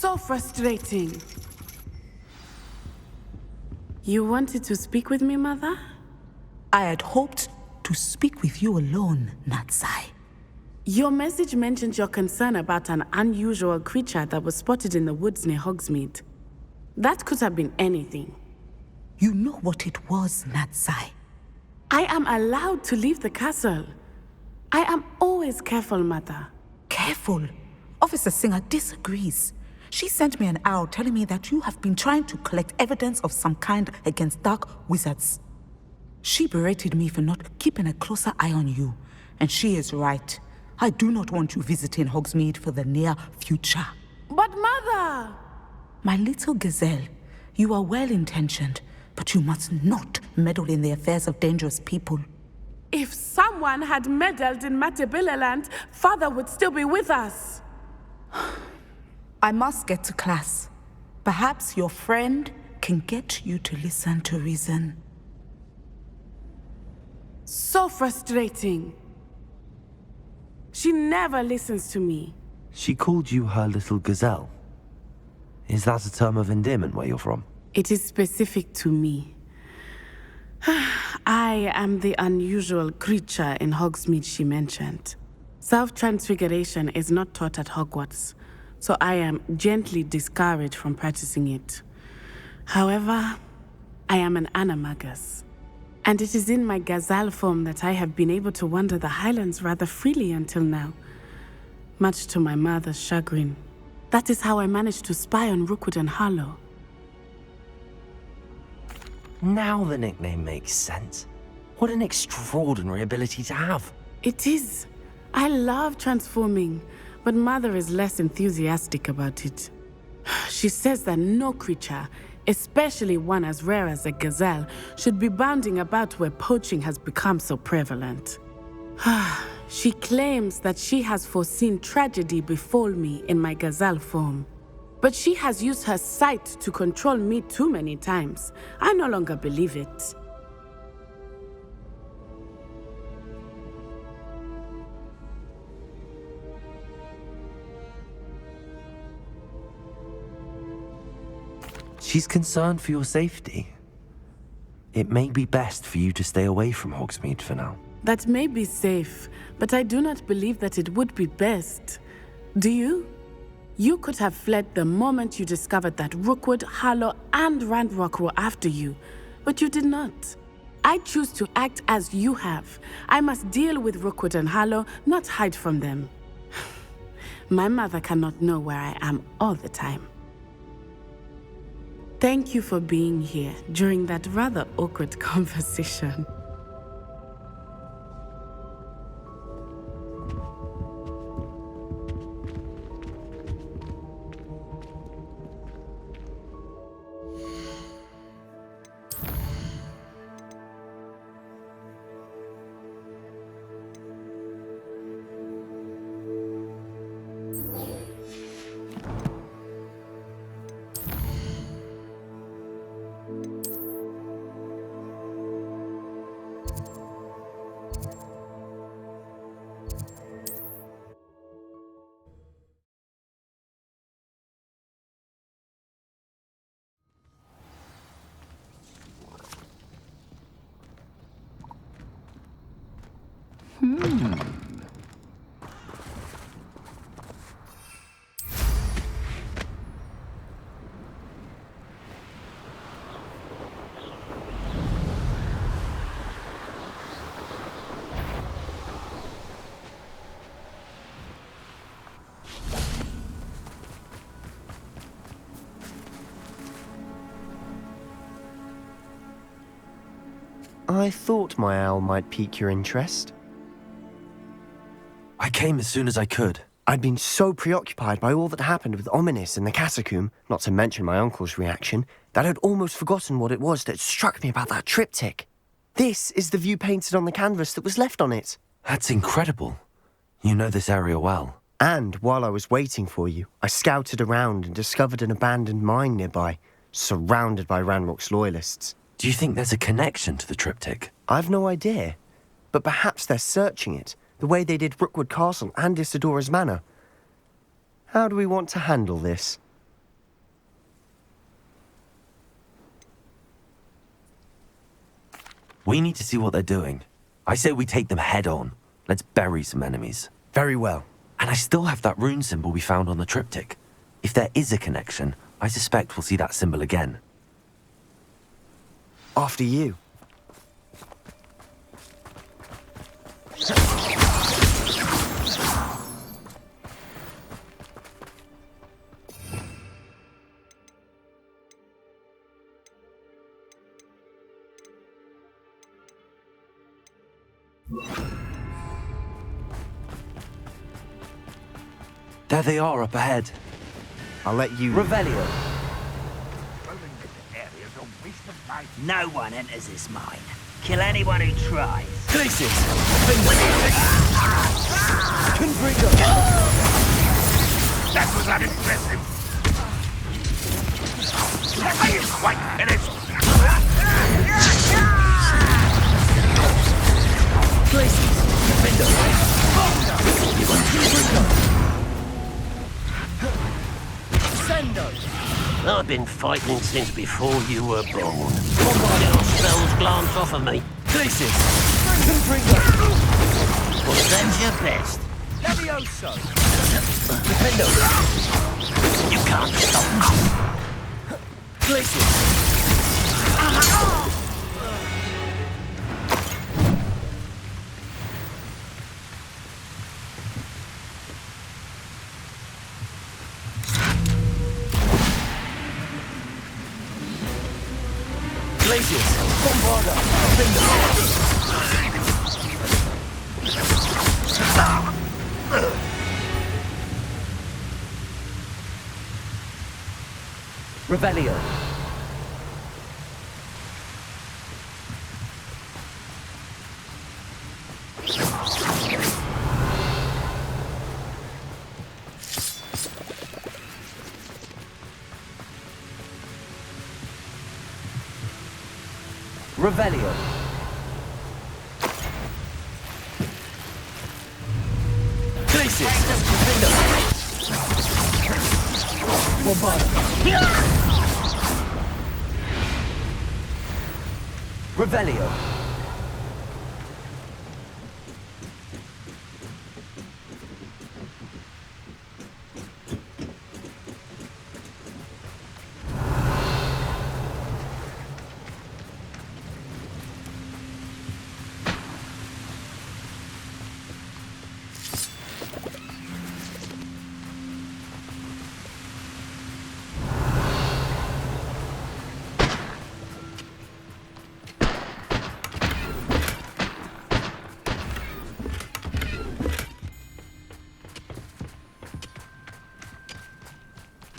So frustrating. You wanted to speak with me, Mother? I had hoped to speak with you alone, Natsai. Your message mentioned your concern about an unusual creature that was spotted in the woods near Hogsmeade. That could have been anything. You know what it was, Natsai. I am allowed to leave the castle. I am always careful, Mother. Careful? Officer Singer disagrees. She sent me an owl telling me that you have been trying to collect evidence of some kind against dark wizards. She berated me for not keeping a closer eye on you, and she is right. I do not want you visiting Hogsmeade for the near future. But Mother! My little gazelle, you are well-intentioned, but you must not meddle in the affairs of dangerous people. If someone had meddled in Matabeleland, Father would still be with us. I must get to class. Perhaps your friend can get you to listen to reason. So frustrating. She never listens to me. She called you her little gazelle. Is that a term of endearment where you're from? It is specific to me. I am the unusual creature in Hogsmeade she mentioned. Self-transfiguration is not taught at Hogwarts, so I am gently discouraged from practicing it. However, I am an animagus, and it is in my gazelle form that I have been able to wander the Highlands rather freely until now, much to my mother's chagrin. That is how I managed to spy on Rookwood and Harlow. Now the nickname makes sense. What an extraordinary ability to have. It is. I love transforming, but Mother is less enthusiastic about it. She says that no creature, especially one as rare as a gazelle, should be bounding about where poaching has become so prevalent. She claims that she has foreseen tragedy befall me in my gazelle form. But she has used her sight to control me too many times. I no longer believe it. She's concerned for your safety. It may be best for you to stay away from Hogsmeade for now. That may be safe, but I do not believe that it would be best. Do you? You could have fled the moment you discovered that Rookwood, Harlow, and Ranrock were after you, but you did not. I choose to act as you have. I must deal with Rookwood and Harlow, not hide from them. My mother cannot know where I am all the time. Thank you for being here during that rather awkward conversation. I thought my owl might pique your interest. I came as soon as I could. I'd been so preoccupied by all that happened with Ominis and the catacomb, not to mention my uncle's reaction, that I'd almost forgotten what it was that struck me about that triptych. This is the view painted on the canvas that was left on it. That's incredible. You know this area well. And while I was waiting for you, I scouted around and discovered an abandoned mine nearby, surrounded by Ranrock's loyalists. Do you think there's a connection to the triptych? I've no idea, but perhaps they're searching it, the way they did Rookwood Castle and Isidora's Manor. How do we want to handle this? We need to see what they're doing. I say we take them head on. Let's bury some enemies. Very well. And I still have that rune symbol we found on the triptych. If there is a connection, I suspect we'll see that symbol again. After you. There they are up ahead. I'll let you... Revelio. No one enters this mine. Kill anyone who tries. Glacius! Confringo! That was unimpressive. I am quite finished. Glacius! I've been fighting since before you were born. Your spells glance off of me. Glacius! Confringo! Well, that's your best. Levioso. Defendo! You can't stop. Glacius! Glacius! Bombarda! Revelio. Revelio. Glacius! Bombarda! Revelio.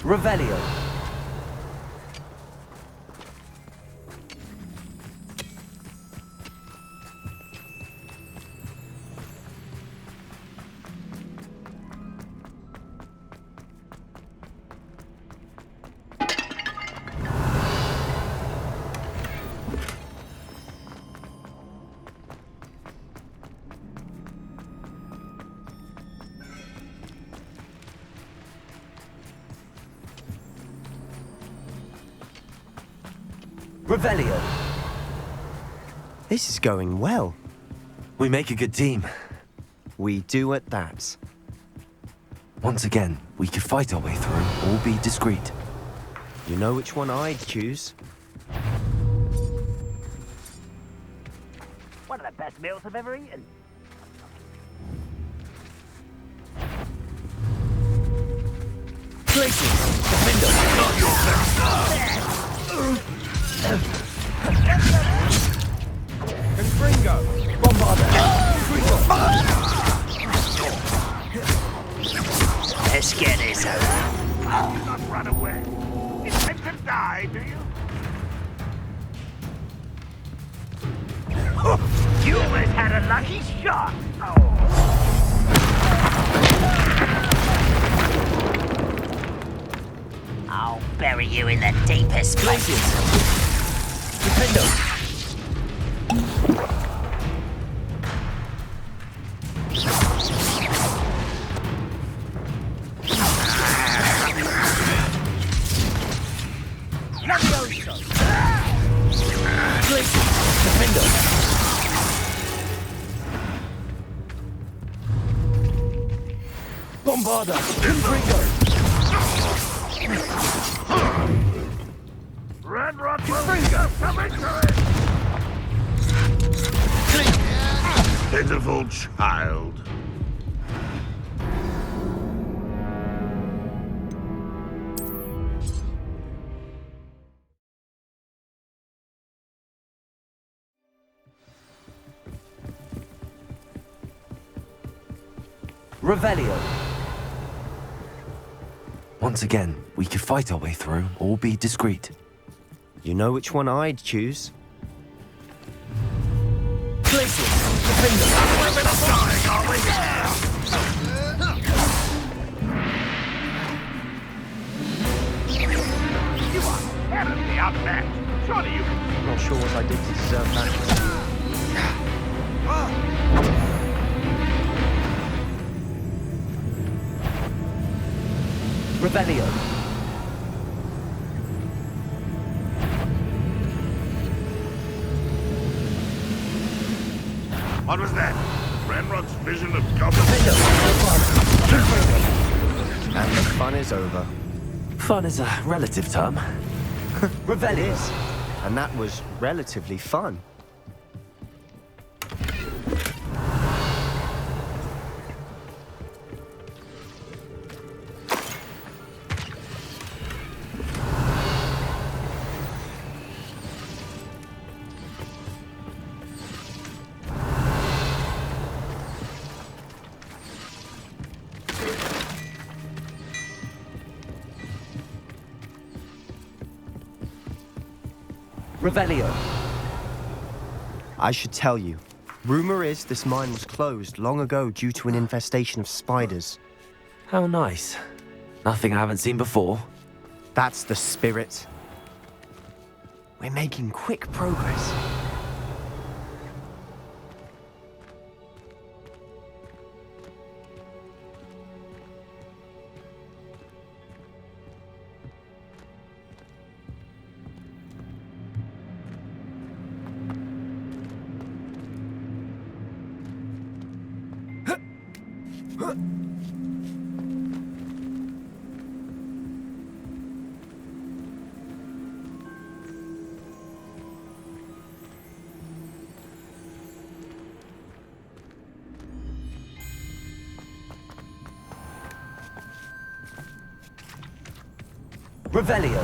Revelio. Revelio. This is going well. We make a good team. We do at that. Once again, we could fight our way through or be discreet. You know which one I'd choose? One of the best meals I've ever eaten. Glacius! Defendo! Not your best. Confringo. Bombarda! Let's get this over. Do not run away. Intend to die, do you? You almost had a lucky shot. I'll bury you in the deepest place. Glacius! Defendo! Glacius! Defendo! Bombarda! Confringo! Red Rock Confringo! Coming to it! Pitiful child. Revelio! Once again, we could fight our way through, or be discreet. You know which one I'd choose? Places! We're dying, are we? You are terribly outmatched. Surely you can... Not sure what I did to deserve that. Revelio! What was that? Ranrock's vision of goblins? And the fun is over. Fun is a relative term. Revelio! And that was relatively fun. Revelio! I should tell you. Rumor is this mine was closed long ago due to an infestation of spiders. How nice. Nothing I haven't seen before. That's the spirit. We're making quick progress. Revelio!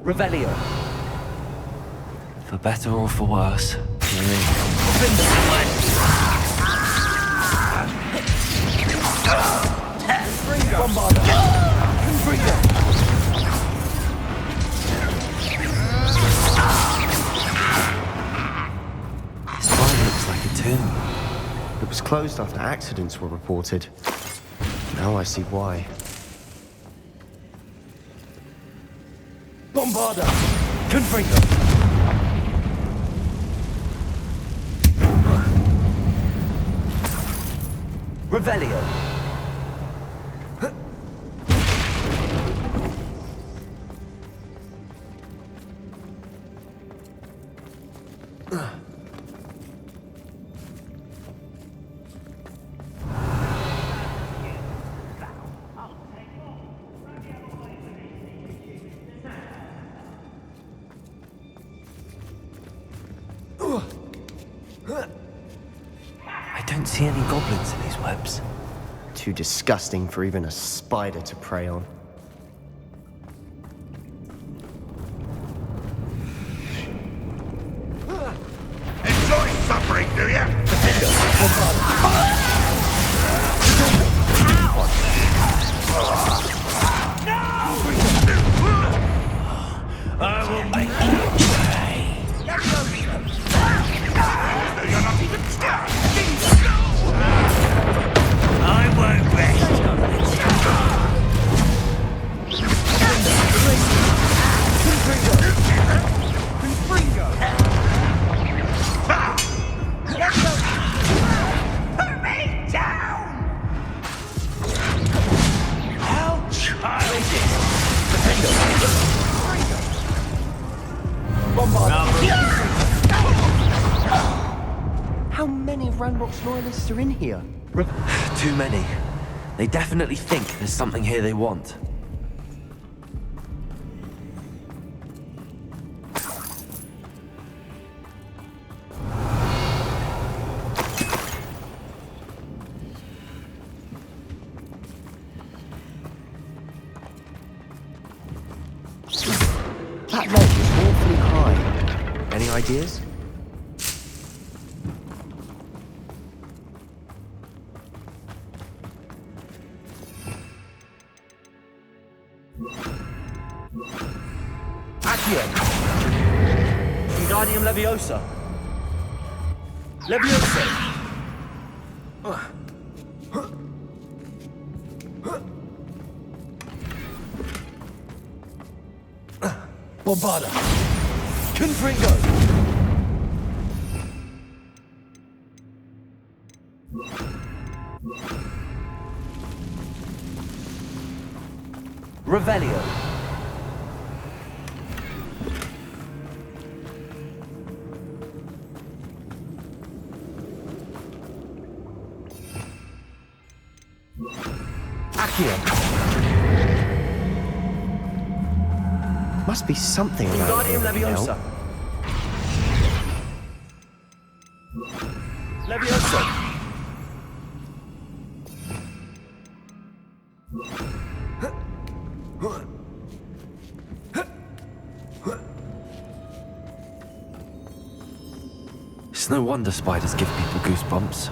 Revelio! For better or for worse, It was closed after accidents were reported. Now I see why. Bombarda! Confringo! Revelio! I don't see any goblins in these webs. Too disgusting for even a spider to prey on. Enjoy suffering, do ya? I will make you pay. You're not even I won't rest. Put me down! How childish! How many Ranrock's loyalists are in here? Too many. They definitely think there's something here they want. That ledge is awfully high. Any ideas? Accio! Wingardium Leviosa! Leviosa! Bombarda! Confringo! Revelio. Must be something around here. Wingardium you know? Leviosa! Leviosa! It's no wonder spiders give people goosebumps.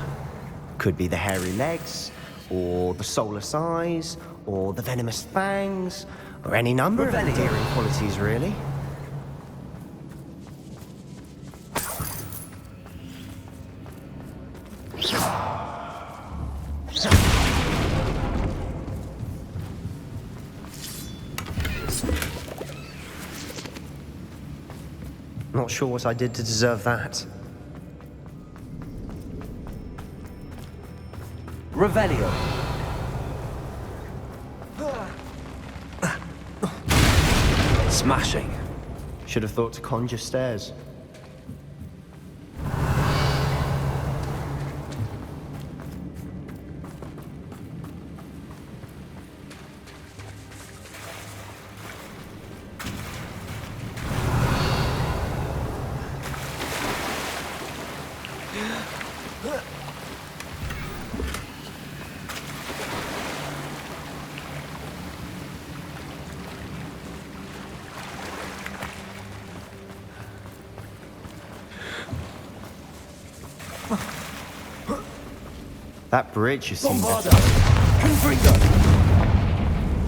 Could be the hairy legs, or the soulless eyes, or the venomous fangs, or any number of endearing qualities, really. Not sure what I did to deserve that. Revelio. Smashing. Should have thought to conjure stairs. That bridge has seen Bombarda! better. Confringo!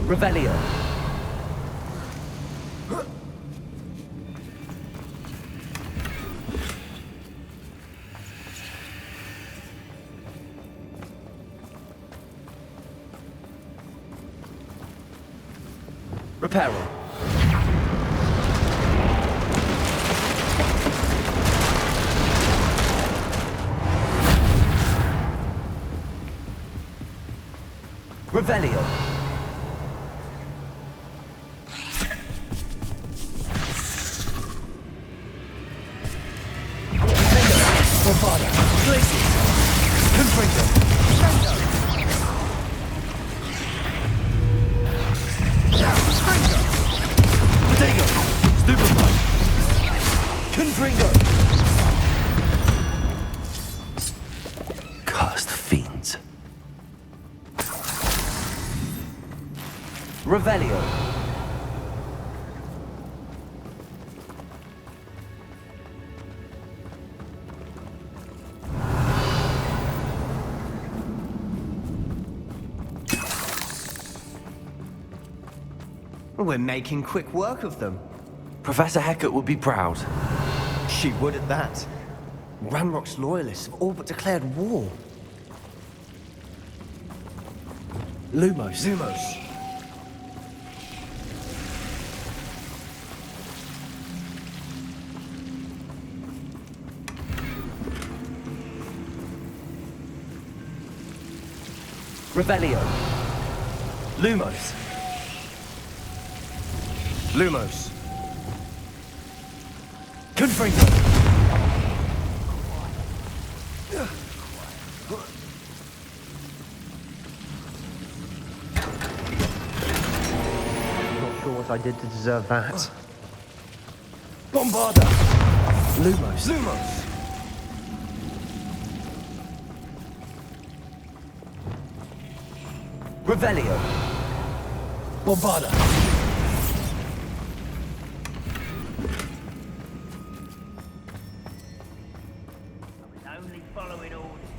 Revelio. Reparo. Revelio. Bombarda! Glacius! Confringo! Potato! Stupefy! Confringo! Cursed fiends. Revelio. We're making quick work of them. Professor Hecat would be proud. She would at that. Ranrock's loyalists have all but declared war. Lumos. Revelio. Lumos. Lumos. Confringo. Not sure what I did to deserve that. Bombarda. Lumos. Lumos. Revelio. Bombarda. Only following orders.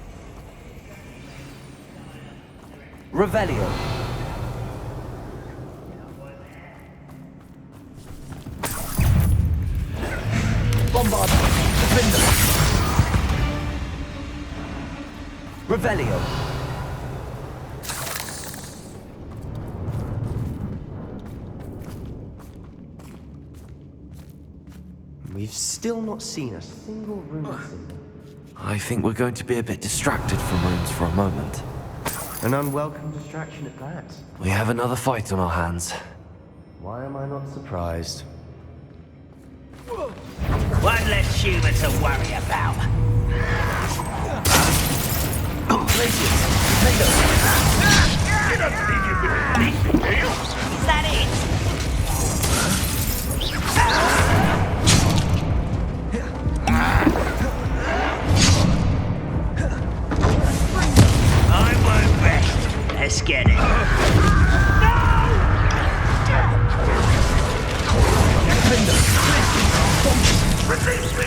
Revelio. Bombarda. Defender. Revelio. We've still not seen a single rune symbol. I think we're going to be a bit distracted from runes for a moment. An unwelcome distraction at that. We have another fight on our hands. Why am I not surprised? One less human to worry about. He doesn't leave you with anything, do you? Is that it? I won't rest. Let's get it. Release me!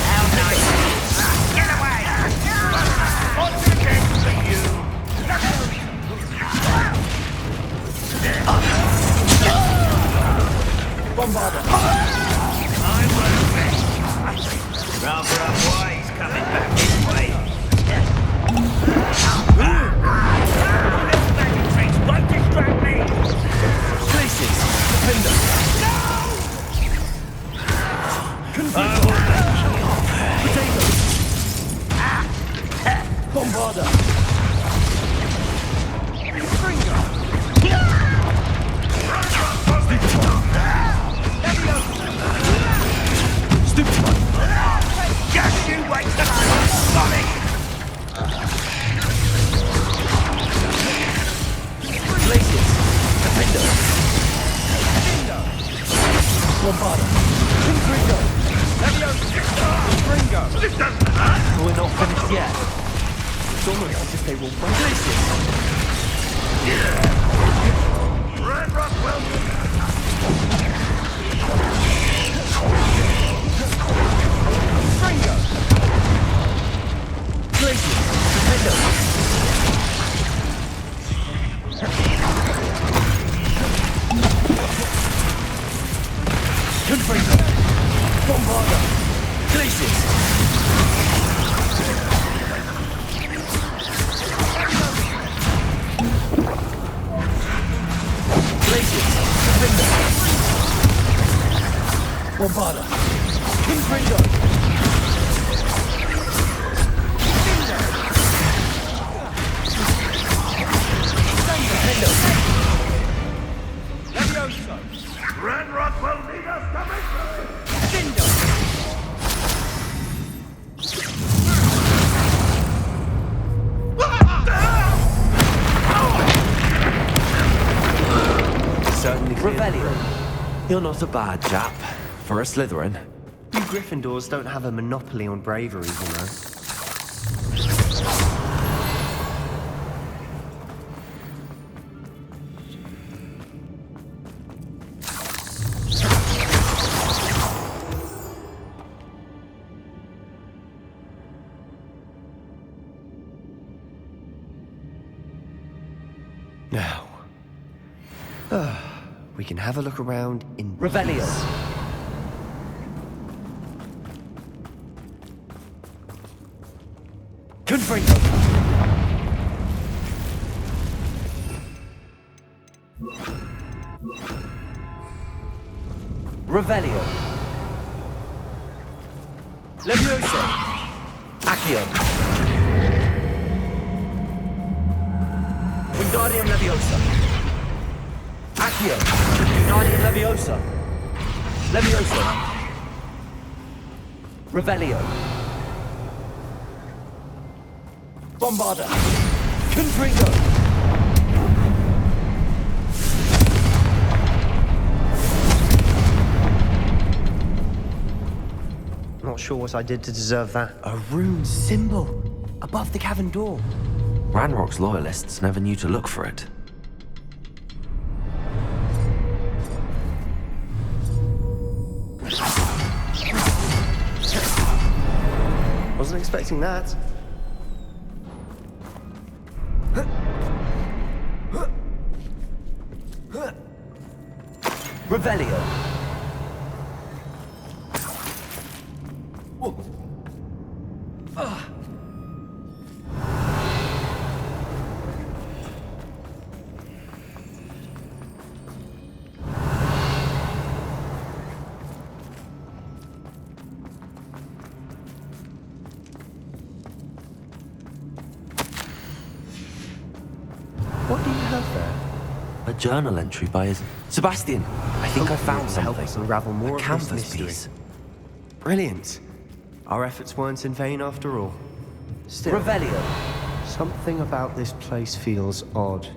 How nice. Get away! What's against you? Bombarda. I won't rest. Rather unwise coming back this way. Little baggy tricks won't distract me. Places. Defender. I will make you your Potatoes. Bombarda. Stupid one. Just you wait till I'm sonic. Places. Defender. Bombarda. Confringo. Confringo. This doesn't hurt. We're not finished yet. It's almost as if they will find places. Red Rockwell. Confringo. Places. Defender. Confringo. Bombarda. Places. Places. Defender. Bombarda. Confringo. Defender. Levioso. Red Rockwell need us to make Certainly clear. Revelio. You're not a bad chap. For a Slytherin. You Gryffindors don't have a monopoly on bravery, you know. Now, we can have a look around in Revelio. Confringo. Revelio. Leviosa. Accio. Wingardium Leviosa. Accio. Wingardium Leviosa. Leviosa. Revelio. Bombarda. Confringo. Not sure what I did to deserve that. A rune symbol above the cavern door. Ranrock's loyalists never knew to look for it. Wasn't expecting that. Revelio. What do you have there? A journal entry by his... Sebastian, I think I found Hopefully it will help something. us unravel more A of this canvas mystery. piece. Brilliant. Our efforts weren't in vain after all. Still, Revelio. something about this place feels odd.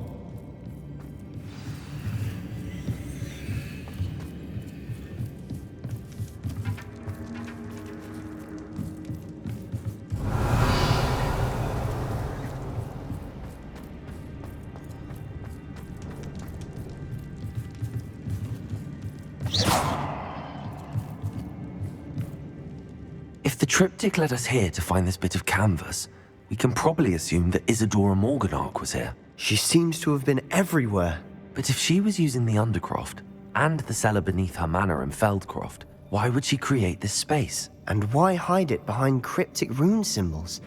If the triptych led us here to find this bit of canvas, we can probably assume that Isadora Morganark was here. She seems to have been everywhere. But if she was using the Undercroft and the cellar beneath her manor in Feldcroft, why would she create this space? And why hide it behind cryptic rune symbols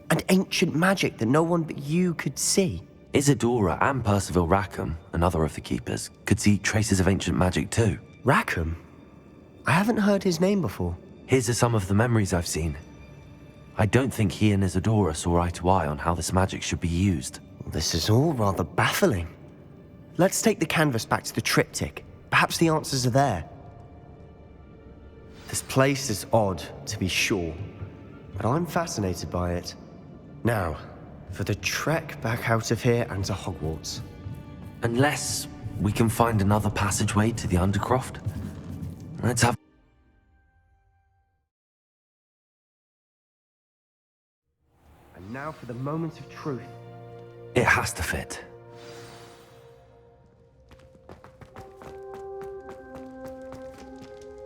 and ancient magic that no one but you could see? Isadora and Percival Rackham, another of the keepers, could see traces of ancient magic too. Rackham? I haven't heard his name before. Here's some of the memories I've seen. I don't think he and Isadora saw eye to eye on how this magic should be used. This is all rather baffling. Let's take the canvas back to the triptych. Perhaps the answers are there. This place is odd, to be sure, but I'm fascinated by it. Now, for the trek back out of here and to Hogwarts. Unless we can find another passageway to the Undercroft. Let's have... And now for the moment of truth. It has to fit.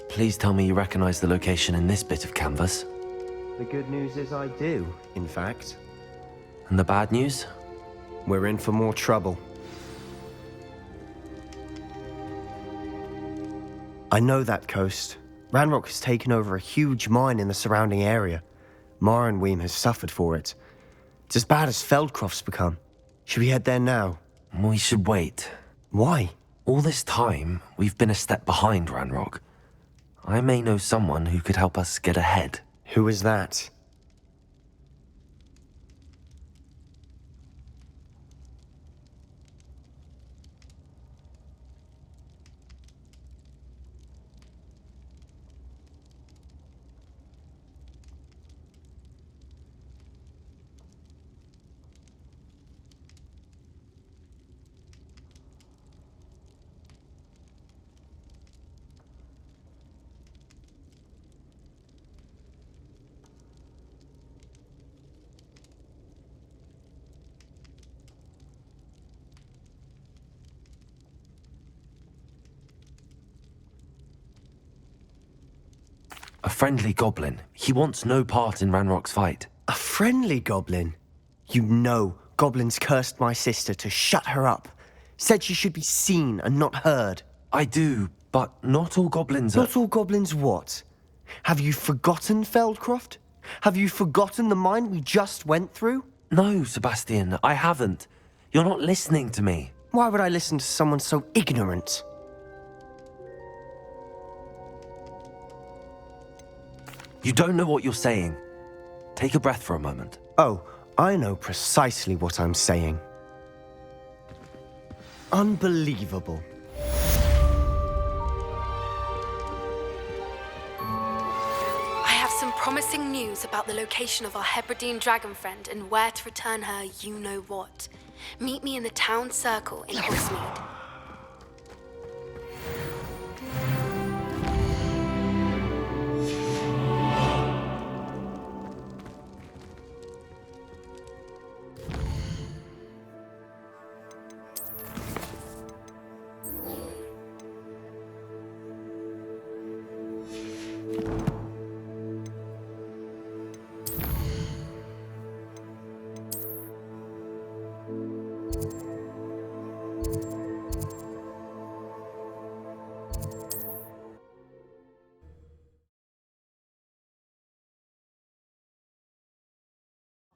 Please tell me you recognize the location in this bit of canvas. The good news is I do, in fact. And the bad news? We're in for more trouble. I know that coast. Ranrock has taken over a huge mine in the surrounding area. Mornweem has suffered for it. It's as bad as Feldcroft's become. Should we head there now? We should wait. Why? All this time, we've been a step behind Ranrock. I may know someone who could help us get ahead. Who is that? A friendly goblin. He wants no part in Ranrock's fight. A friendly goblin? You know, goblins cursed my sister to shut her up. Said she should be seen and not heard. I do, but not all goblins are... Not all goblins what? Have you forgotten Feldcroft? Have you forgotten the mine we just went through? No, Sebastian, I haven't. You're not listening to me. Why would I listen to someone so ignorant? You don't know what you're saying. Take a breath for a moment. Oh, I know precisely what I'm saying. Unbelievable. I have some promising news about the location of our Hebridean dragon friend and where to return her you-know-what. Meet me in the town circle in Hogsmeade.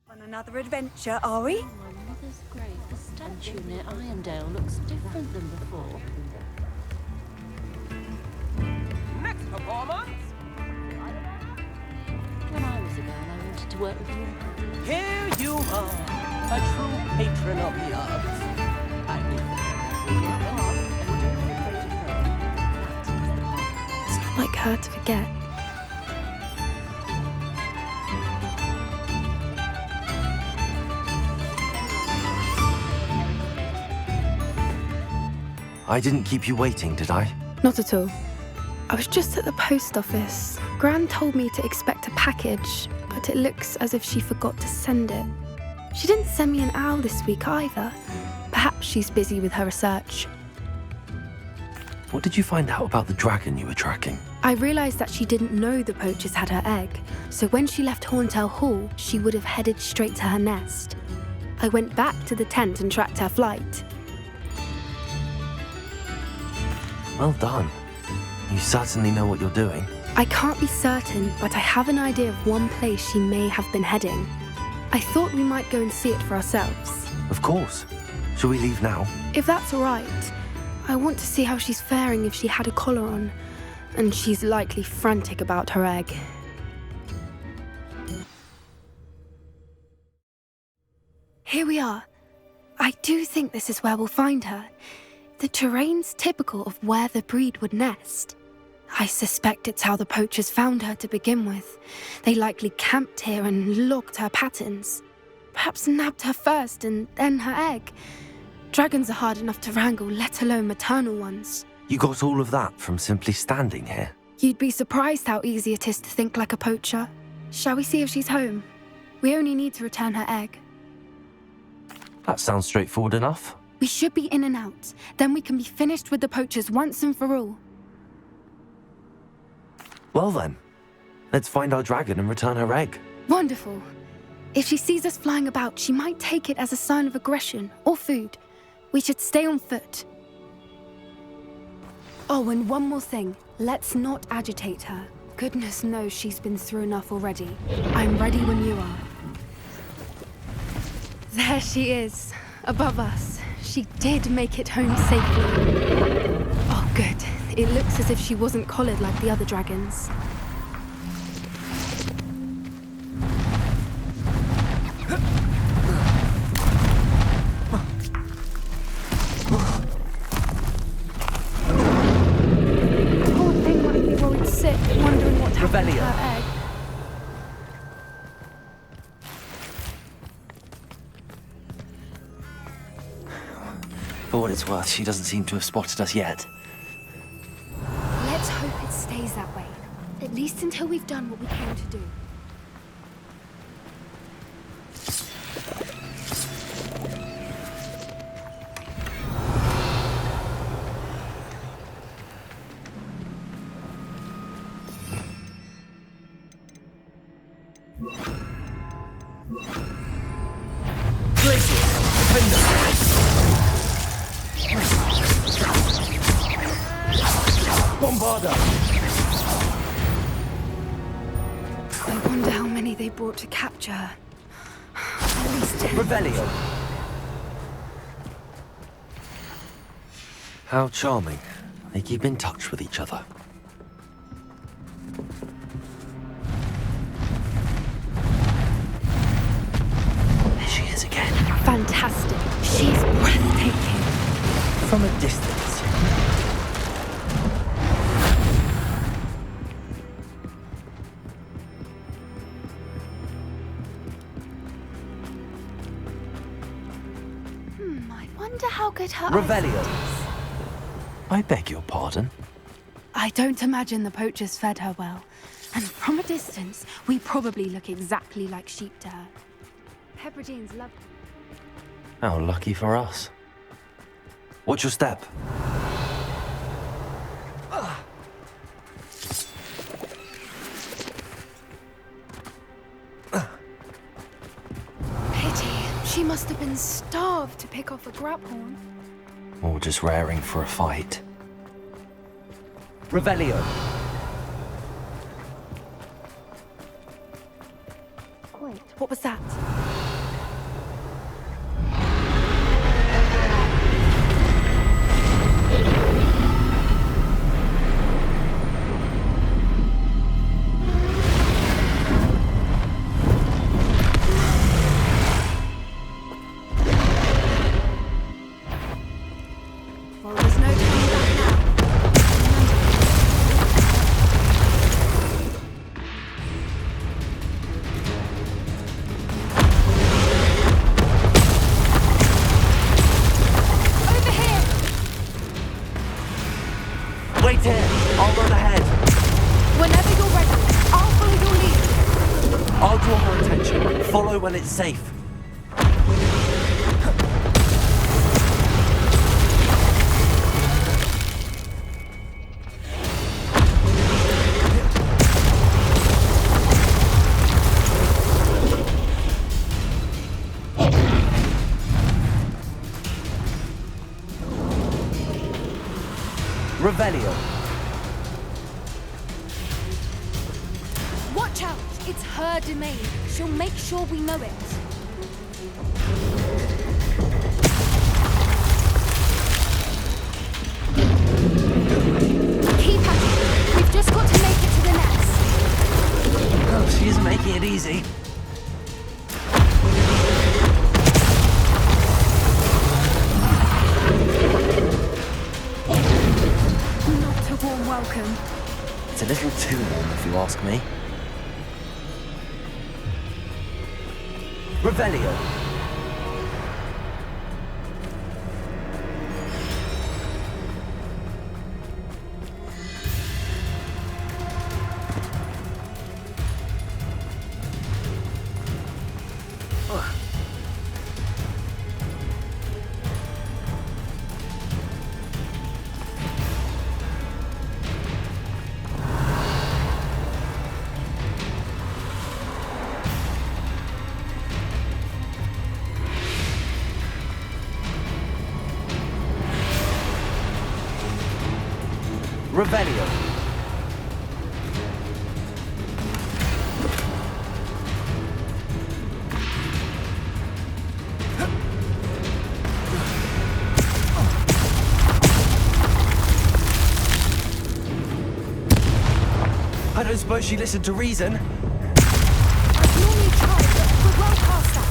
On another adventure, are we? My mother's grave. The statue near Irondale looks different than before. Next performance! When I was a girl, I wanted to work with you. Here you are, a true patron of the arts. I will work hard and don't be afraid to fail. It's not like her to forget. I didn't keep you waiting, did I? Not at all. I was just at the post office. Gran told me to expect a package, but it looks as if she forgot to send it. She didn't send me an owl this week either. Perhaps she's busy with her research. What did you find out about the dragon you were tracking? I realised that she didn't know the poachers had her egg, so when she left Horntail Hall, she would have headed straight to her nest. I went back to the tent and tracked her flight. Well done. You certainly know what you're doing. I can't be certain, but I have an idea of one place she may have been heading. I thought we might go and see it for ourselves. Of course. Shall we leave now? If that's all right, I want to see how she's faring if she had a collar on, and she's likely frantic about her egg. Here we are. I do think this is where we'll find her. The terrain's typical of where the breed would nest. I suspect it's how the poachers found her to begin with. They likely camped here and logged her patterns. Perhaps nabbed her first and then her egg. Dragons are hard enough to wrangle, let alone maternal ones. You got all of that from simply standing here? You'd be surprised how easy it is to think like a poacher. Shall we see if she's home? We only need to return her egg. That sounds straightforward enough. We should be in and out. Then we can be finished with the poachers once and for all. Well then, let's find our dragon and return her egg. Wonderful. If she sees us flying about, she might take it as a sign of aggression or food. We should stay on foot. Oh, and one more thing. Let's not agitate her. Goodness knows she's been through enough already. I'm ready when you are. There she is, above us. She did make it home safely. Oh, good. It looks as if she wasn't collared like the other dragons. The poor thing might be worried sick, wondering what happened to her egg. For what it's worth, she doesn't seem to have spotted us yet. Let's hope it stays that way. At least until we've done what we came to do. Bombarder! I wonder how many they brought to capture her. At least 10. Revelio! How charming. They keep in touch with each other. fantastic. She's breathtaking. From a distance. I wonder how good her Revelio. eyesight is. I beg your pardon? I don't imagine the poachers fed her well. And from a distance, we probably look exactly like sheep to her. Hebrideans love her. How lucky for us. Watch your step. Pity. She must have been starved to pick off a grapehorn. Or just raring for a fight. Revelio. Wait, what was that? Well, there's no turning back now. Over here! Wait here! I'll run ahead. Whenever you're ready, I'll follow your lead. I'll draw her attention. Follow when it's safe. Revelio. Watch out! It's her domain. She'll make sure we know it. Keep at it. We've just got to make it to the nest. Oh, she isn't making it easy. Not a warm welcome. It's a little too warm, if you ask me. Revelio. Revelio. I don't suppose she listened to reason. I've normally tried, but we're well past that.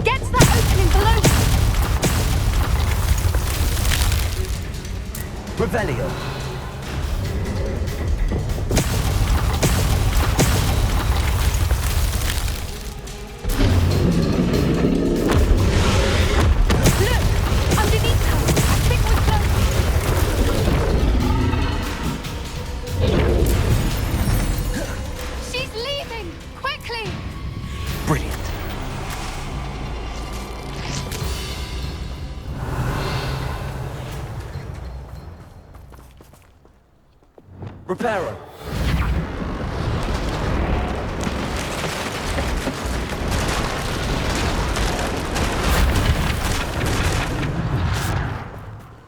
Get to that opening below you. Revelio. Look! Underneath her! I think we're close. She's leaving! Quickly! Brilliant. Reparo.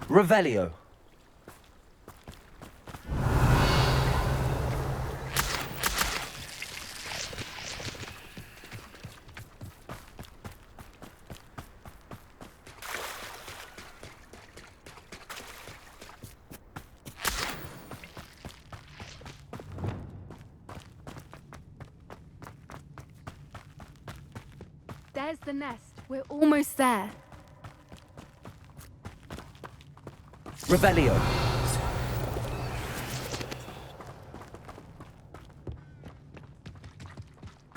Revelio. There's the nest. We're almost there. Revelio.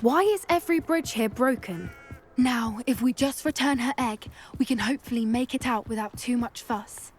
Why is every bridge here broken? Now, if we just return her egg, we can hopefully make it out without too much fuss.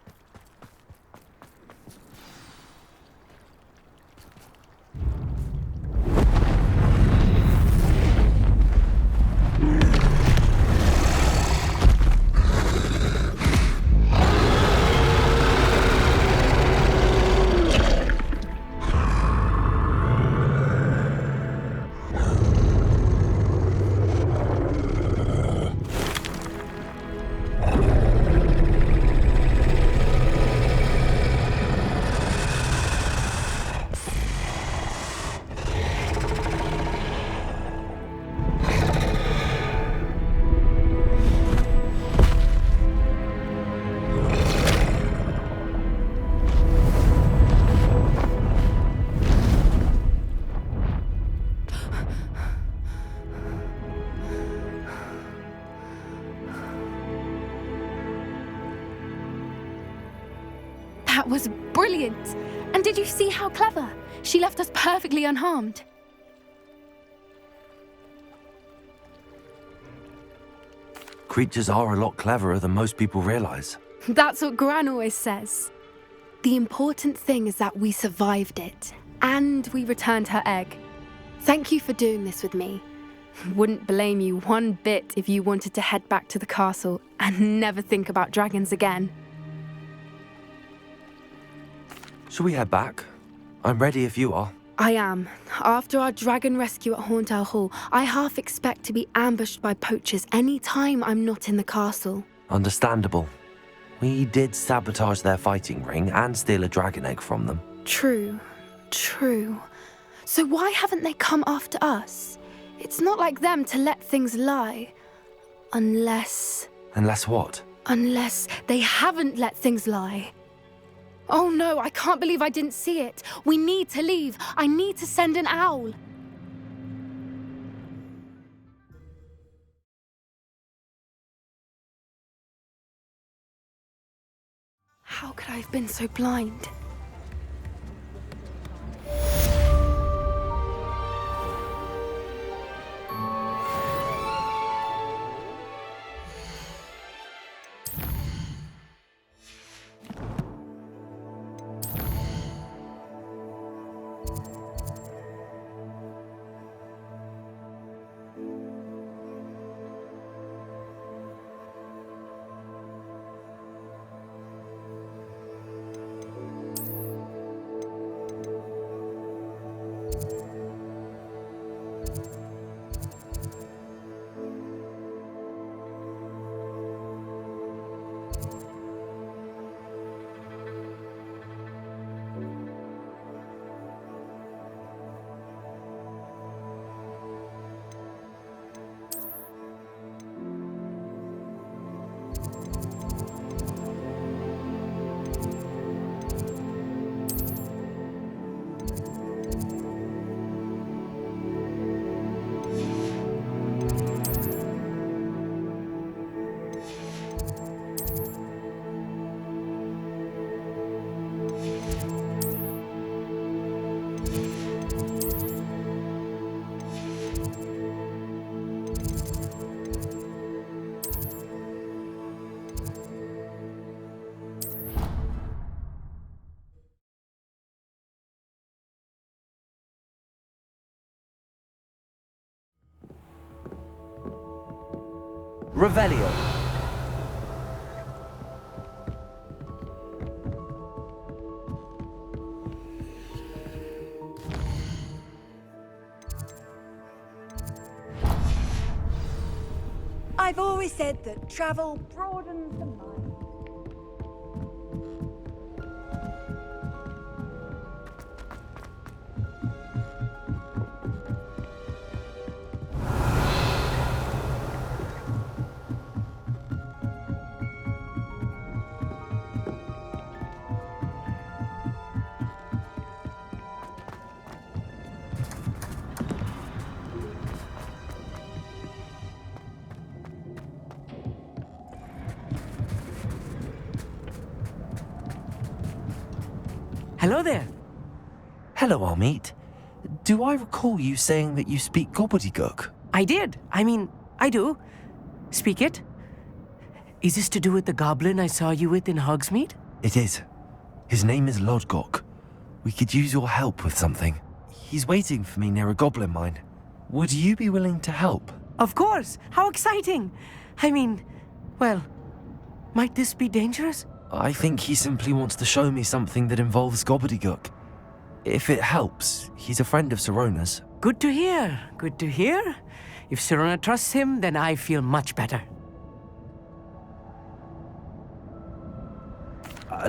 That was brilliant! And did you see how clever? She left us perfectly unharmed. Creatures are a lot cleverer than most people realize. That's what Gran always says. The important thing is that we survived it, and we returned her egg. Thank you for doing this with me. Wouldn't blame you one bit if you wanted to head back to the castle and never think about dragons again. Shall we head back? I'm ready if you are. I am. After our dragon rescue at Hauntow Hall, I half expect to be ambushed by poachers any time I'm not in the castle. Understandable. We did sabotage their fighting ring and steal a dragon egg from them. True. So why haven't they come after us? It's not like them to let things lie. Unless what? Unless they haven't let things lie. Oh no, I can't believe I didn't see it. We need to leave. I need to send an owl. How could I have been so blind? Revelio. I've always said that travel broadens the mind. Hello there. Hello, Amit. Do I recall you saying that you speak gobbledygook? I did. I do. Speak it. Is this to do with the goblin I saw you with in Hogsmeade? It is. His name is Lodgok. We could use your help with something. He's waiting for me near a goblin mine. Would you be willing to help? Of course. How exciting. Well, might this be dangerous? I think he simply wants to show me something that involves gobbledygook. If it helps, he's a friend of Sirona's. Good to hear. Good to hear. If Sirona trusts him, then I feel much better.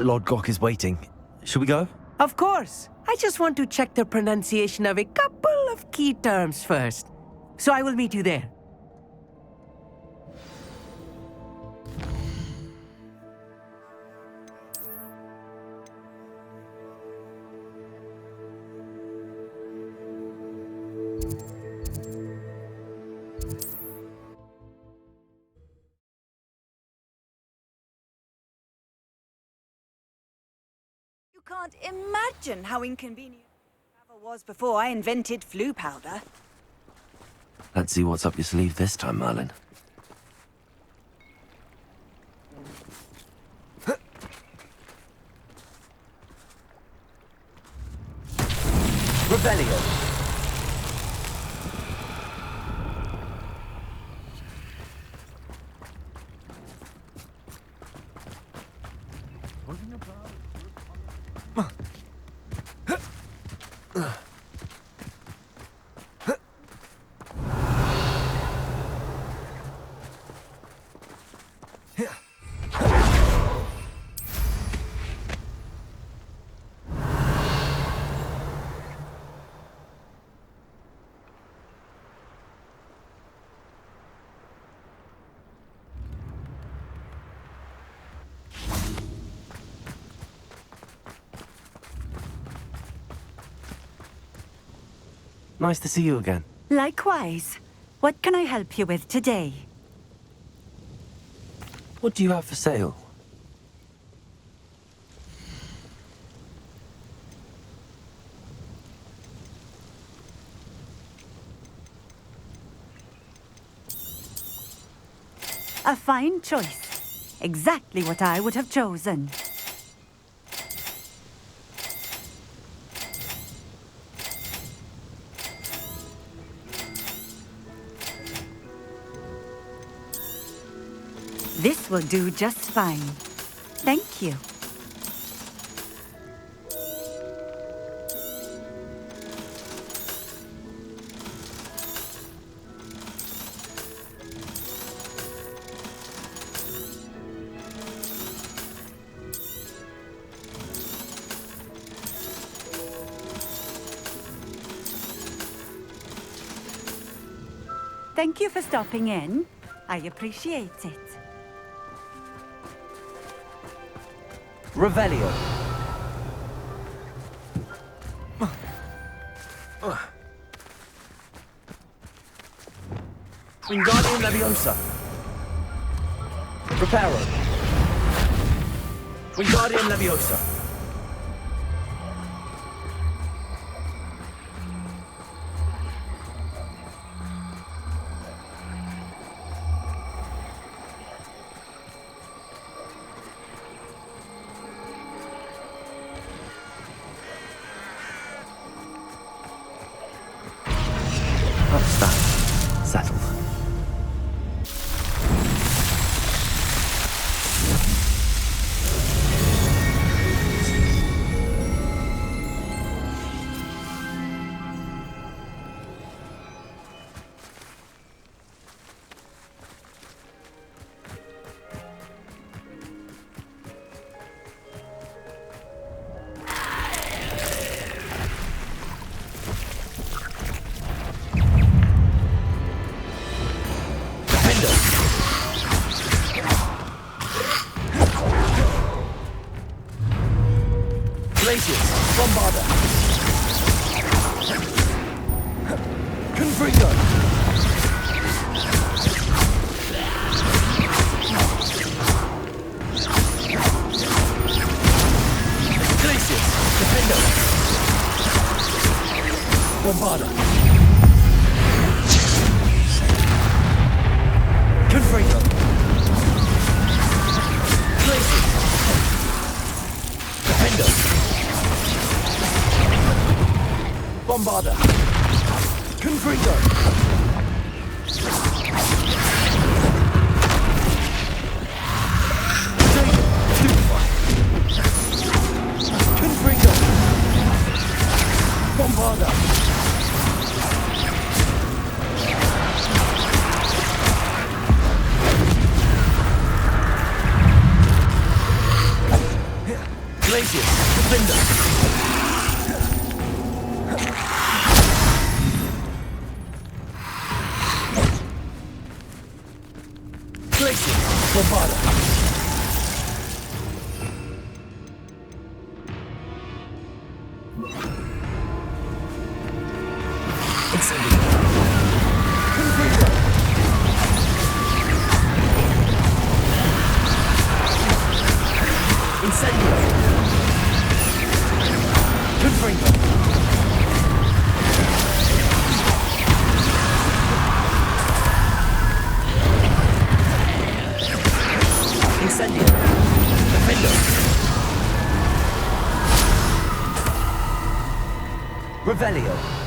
Lodgok is waiting. Shall we go? Of course. I just want to check the pronunciation of a couple of key terms first. So I will meet you there. You can't imagine how inconvenient travel was before I invented flu powder. Let's see what's up your sleeve this time, Merlin. Revelio. Nice to see you again. Likewise. What can I help you with today? What do you have for sale? A fine choice. Exactly what I would have chosen. This will do just fine. Thank you. Thank you for stopping in. I appreciate it. Revelio. Wingardium Leviosa. Reparo. Wingardium Leviosa. That's that. Settled. Bombarda. Confringo. Glacius. Defender. Confringo. Glacius. Defender. Bombarder. Confringo. Confringo. Bombarder. Glacius, Defender. Glacius, Bombarder. Incendio. Confringo. Incendio. Confringo. Incendio. Defender. Revelio.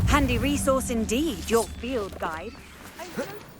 Handy resource indeed, your field guide. I don't